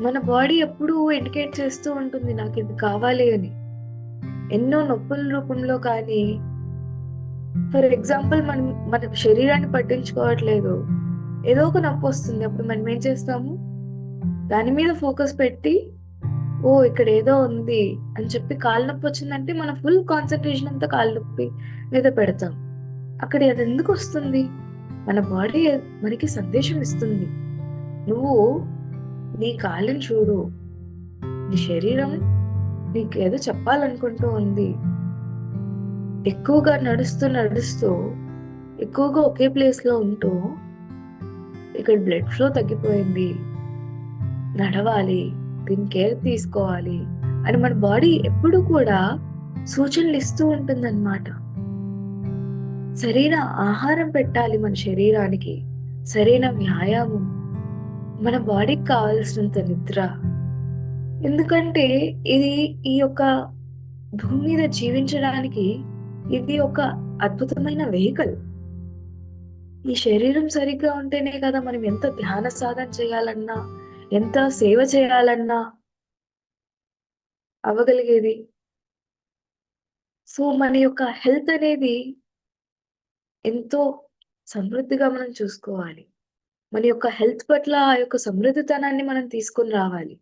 మన బాడీ ఎప్పుడూ ఇండికేట్ చేస్తూ ఉంటుంది నాకిది కావాలి అని. ఎన్నో నొప్పుల రూపంలో కానీ, ఫర్ ఎగ్జాంపుల్ మన శరీరాన్ని పట్టించుకోవట్లేదు. ఏదో ఒక నొప్పొస్తుంది. అప్పుడు మనం ఏం చేస్తాము? దాని మీద ఫోకస్ పెట్టి, ఓహ్! ఇక్కడేదో ఉంది అని చెప్పి కాళ్ళు నొప్పొచ్చిందంటే మన ఫుల్ కాన్సంట్రేషన్ అంతా కాళ్ళు నొప్పి మీద పెడతాం. అక్కడ అదెందుకొస్తుంది? మన బాడీ మనకి సందేశం ఇస్తుంది. నువ్వు నీ కాళ్ళని చూడు. నీ శరీరం నీకేదో చెప్పాలనుకుంటూ ఉంది. ఎక్కువగా నడుస్తూ ఎక్కువగా ఒకే ప్లేస్‌లో ఉంటూ, ఇక్కడ బ్లడ్ ఫ్లో తగ్గిపోయింది. నడవాలి. దీని కేర్ తీసుకోవాలి. అని మన బాడీ ఎప్పుడూ కూడా సూచనలిస్తూ ఉంటుందన్నమాట. సరైన ఆహారం పెట్టాలి మన శరీరానికి. సరైన వ్యాయామం. మన బాడీకి కావాల్సినంత నిద్ర. ఎందుకంటే ఇది ఈ యొక్క భూమి మీద జీవించడానికి ఇది ఒక అద్భుతమైన వెహికల్. ఈ శరీరం సరిగ్గా ఉంటేనే కదా మనం ఎంత ధ్యాన సాధన చేయాలన్నా, ఎంత సేవ చేయాలన్నా అవ్వగలిగేది. సో, మన యొక్క హెల్త్ అనేది ఎంతో సమృద్ధిగా మనం చూసుకోవాలి. మన యొక్క హెల్త్ పట్ల ఆ యొక్క సమృద్ధితనాన్ని మనం తీసుకొని రావాలి.